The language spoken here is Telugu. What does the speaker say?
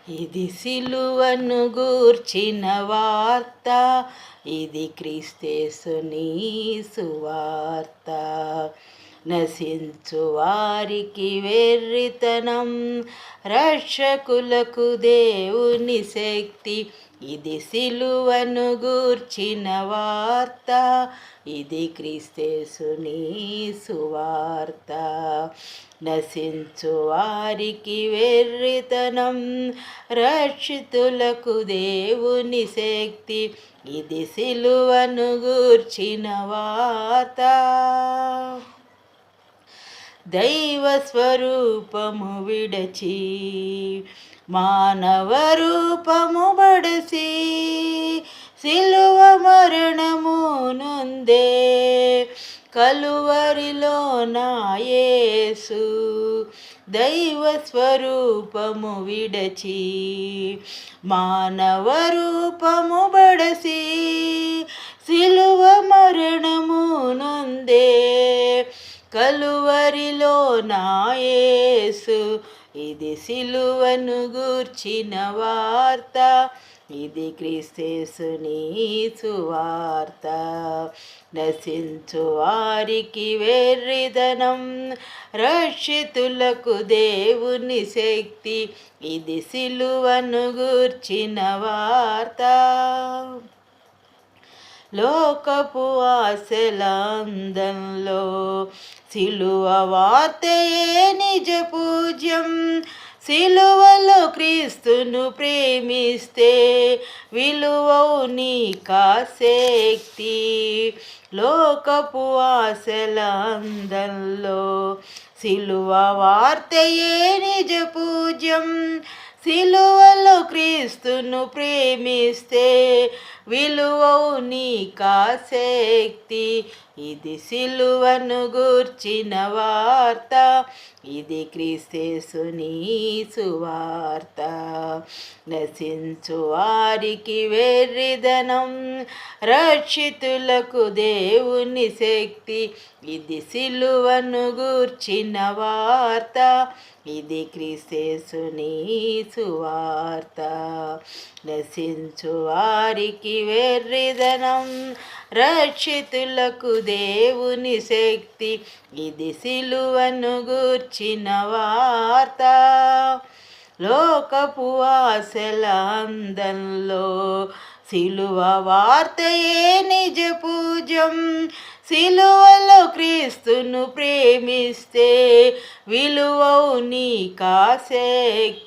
ఇది సిలువను గూర్చిన వార్త, ఇది క్రీస్తేసుని సువార్త. నశించు వారికి వెర్రితనం, రక్షకులకు దేవుని శక్తి. ఇది సిలువను గూర్చిన వార్త, ఇది క్రీస్తేసుని సువార్త. నశించు వారికి వెర్రితనం, రక్షితులకు దేవుని శక్తి. ఇది సిలువను గూర్చిన వార్త. దైవ స్వరూపము విడచి మానవ రూపము బడసి, సిలువ మరణము నొందే కలువరిలో నా యేసు. దైవ స్వరూపము విడచి మానవ రూపము బడసి, సిలువ మరణము నొందే కలువరిలో నా యేసు. ఇది సిలువను గూర్చిన వార్త, ఇది క్రీస్తేసుని సువార్త. నశించు వారికి వెర్రిదనం, రక్షితులకు దేవుని శక్తి. ఇది సిలువను గూర్చిన వార్త. లోకపు ఆశల అందంలో సిలువ వార్తయే నిజ పూజ్యం. సిలువలో క్రీస్తును ప్రేమిస్తే విలువవు నీకాశక్తి. లోకపు ఆశల అందంలో సిలువ వార్తయే నిజ పూజ్యం. సిలువలో క్రీస్తును ప్రేమిస్తే విలువవు నీకాశక్తి. ఇది సిలువను గూర్చిన వార్త, ఇది క్రీస్తేసుని సువార్త. నశించు వారికి వెర్రిదనం, రక్షితులకు దేవుని శక్తి. ఇది సిలువను గూర్చిన వార్త, ఇది క్రీస్తేసుని సువార్త. నశించు వారికి వెర్రిదనం, రక్షితులకు దేవుని శక్తి. ఇది సిలువను గూర్చిన వార్త. లోకపు ఆశల అందంలో సిలువ వార్తయే నిజ పూజ్యం. సిలువలో క్రీస్తును ప్రేమిస్తే విలువవు నీకాశక్తి.